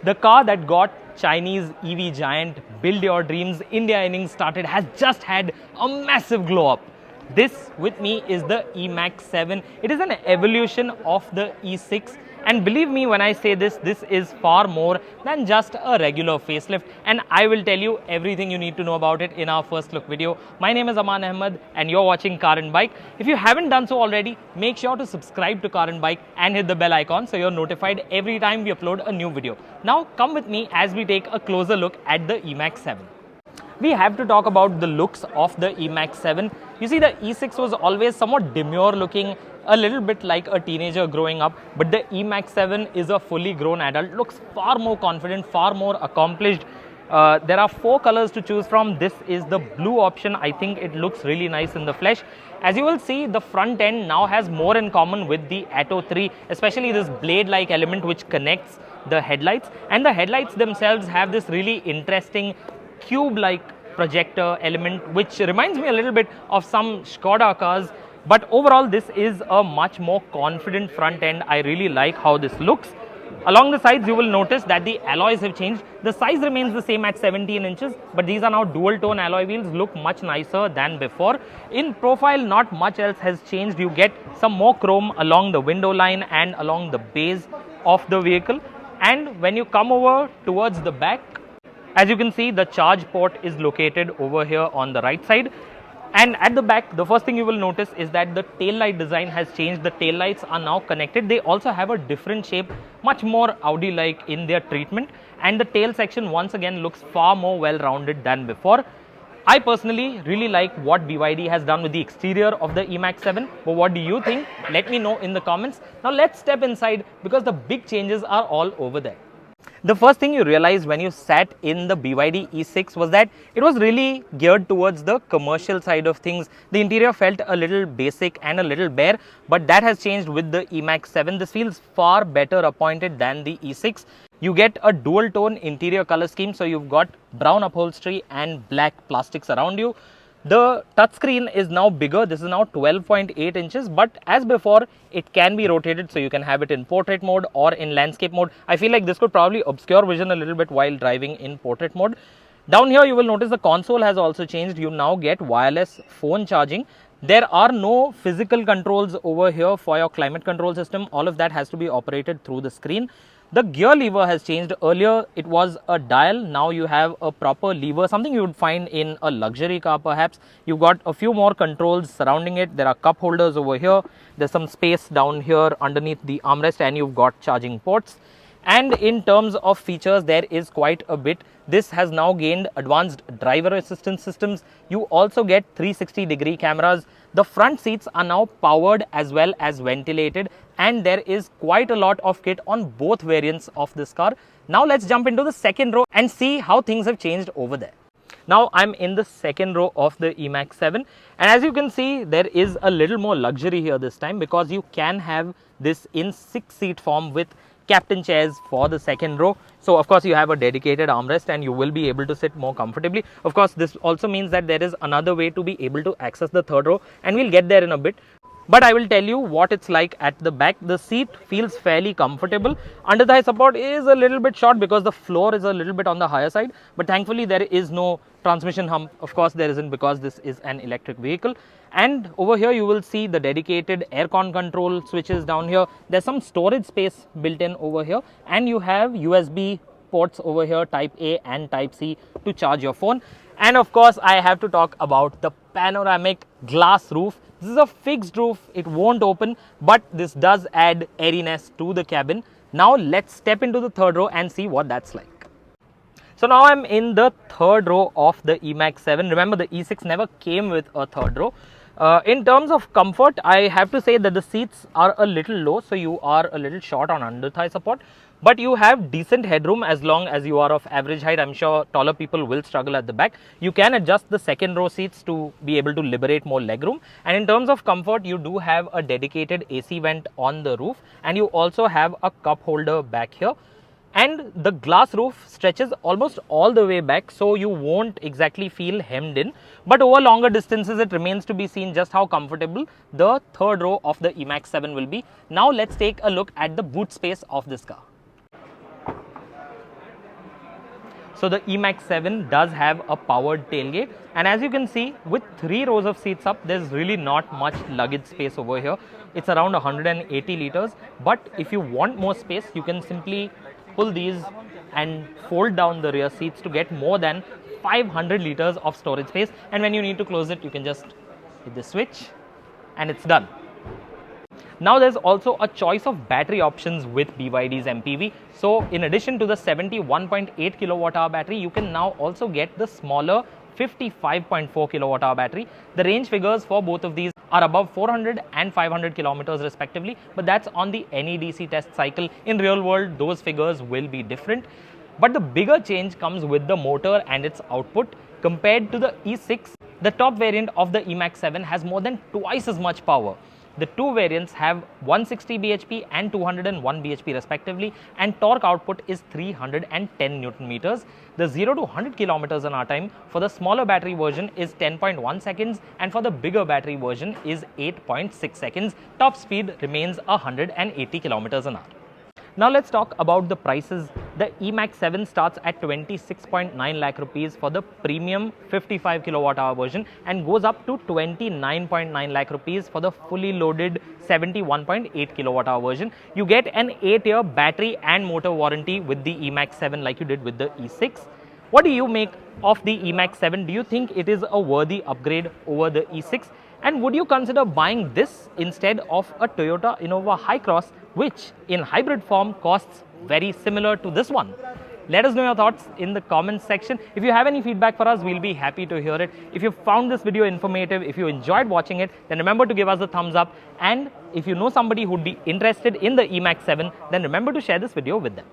The car that got Chinese EV giant Build Your Dreams India innings started has just had a massive glow up. This with me is the eMAX 7. It is an evolution of the E6, and believe me when I say this is far more than just a regular facelift, and I will tell you everything you need to know about it in our first look video. My name is Amaan Ahmed and you're watching Car and Bike. If you haven't done so already, make sure to subscribe to Car and Bike and hit the bell icon so you're notified every time we upload a new video. Now come with me as we take a closer look at the eMAX 7. We have to talk about the looks of the eMAX 7. You see, the E6 was always somewhat demure looking, a little bit like a teenager growing up, but the eMAX 7 is a fully grown adult, looks far more confident, far more accomplished. There are 4 colors to choose from. This is the blue option. I think it looks really nice in the flesh. As you will see, the front end now has more in common with the Atto 3, especially this blade-like element which connects the headlights, and the headlights themselves have this really interesting cube-like projector element which reminds me a little bit of some Skoda cars, but overall this is a much more confident front end. I really like how this looks. Along the sides you will notice that the alloys have changed. The size remains the same at 17 inches, but these are now dual tone alloy wheels, look much nicer than before. In profile not much else has changed. You get some more chrome along the window line and along the base of the vehicle, and when you come over towards the back, as you can see, the charge port is located over here on the right side. And at the back, the first thing you will notice is that the tail light design has changed. The tail lights are now connected. They also have a different shape, much more Audi-like in their treatment. And the tail section once again looks far more well-rounded than before. I personally really like what BYD has done with the exterior of the eMAX 7. But what do you think? Let me know in the comments. Now let's step inside because the big changes are all over there. The first thing you realize when you sat in the BYD E6 was that it was really geared towards the commercial side of things. The interior felt a little basic and a little bare, but that has changed with the eMAX 7. This feels far better appointed than the E6. You get a dual tone interior color scheme, so you've got brown upholstery and black plastics around you. The touchscreen is now bigger. This is now 12.8 inches, but as before, it can be rotated, so you can have it in portrait mode or in landscape mode. I feel like this could probably obscure vision a little bit while driving in portrait mode. Down here, you will notice the console has also changed. You now get wireless phone charging. There are no physical controls over here for your climate control system. All of that has to be operated through the screen. The gear lever has changed. Earlier it was a dial, now you have a proper lever, something you would find in a luxury car perhaps. You've got a few more controls surrounding it. There are cup holders over here, there's some space down here underneath the armrest, and you've got charging ports. And in terms of features, there is quite a bit. This has now gained advanced driver assistance systems. You also get 360-degree cameras. The front seats are now powered as well as ventilated, and there is quite a lot of kit on both variants of this car. Now let's jump into the second row and see how things have changed over there. Now I'm in the second row of the eMAX 7, and as you can see, there is a little more luxury here this time because you can have this in 6-seat form with captain chairs for the second row. So of course you have a dedicated armrest and you will be able to sit more comfortably. Of course this also means that there is another way to be able to access the third row, and we'll get there in a bit. But I will tell you what it's like at the back. The seat feels fairly comfortable. Under thigh support is a little bit short because the floor is a little bit on the higher side, but thankfully there is no transmission hump. Of course there isn't because this is an electric vehicle. And over here you will see the dedicated aircon control switches down here. There's some storage space built in over here, and you have USB ports over here, type A and type C, to charge your phone. And of course I have to talk about the panoramic glass roof. This is a fixed roof, it won't open, but this does add airiness to the cabin. Now let's step into the third row and see what that's like. So now I'm in the third row of the eMAX 7. Remember, the E6 never came with a third row. In terms of comfort, I have to say that the seats are a little low, so you are a little short on under thigh support, but you have decent headroom as long as you are of average height. I'm sure taller people will struggle at the back. You can adjust the second row seats to be able to liberate more legroom. And in terms of comfort, you do have a dedicated AC vent on the roof, and you also have a cup holder back here. And the glass roof stretches almost all the way back, so you won't exactly feel hemmed in. But over longer distances, it remains to be seen just how comfortable the third row of the eMAX 7 will be. Now let's take a look at the boot space of this car. So the eMAX 7 does have a powered tailgate, and as you can see, with 3 rows of seats up, there's really not much luggage space over here. It's around 180 liters, but if you want more space, you can simply pull these and fold down the rear seats to get more than 500 liters of storage space. And when you need to close it, you can just hit the switch and it's done. Now there's also a choice of battery options with BYD's MPV. So in addition to the 71.8 kilowatt hour battery, you can now also get the smaller 55.4 kilowatt hour battery. The range figures for both of these are above 400 and 500 kilometers respectively, but that's on the NEDC test cycle. In real world, those figures will be different. But the bigger change comes with the motor and its output. Compared to the E6, the top variant of the eMAX 7 has more than twice as much power. The two variants have 160 bhp and 201 bhp respectively, and torque output is 310 Newton meters. The 0 to 100 kilometers an hour time for the smaller battery version is 10.1 seconds, and for the bigger battery version is 8.6 seconds. Top speed remains 180 kilometers an hour. Now let's talk about the prices. The eMAX 7 starts at 26.9 lakh rupees for the premium 55 kilowatt hour version and goes up to 29.9 lakh rupees for the fully loaded 71.8 kilowatt hour version. You get an 8-year battery and motor warranty with the eMAX 7 like you did with the E6. What do you make of the eMAX 7? Do you think it is a worthy upgrade over the E6? And would you consider buying this instead of a Toyota Innova Hi-Cross, which in hybrid form costs very similar to this one? Let us know your thoughts in the comments section. If you have any feedback for us, we'll be happy to hear it. If you found this video informative, if you enjoyed watching it, then remember to give us a thumbs up. And if you know somebody who'd be interested in the eMAX 7, then remember to share this video with them.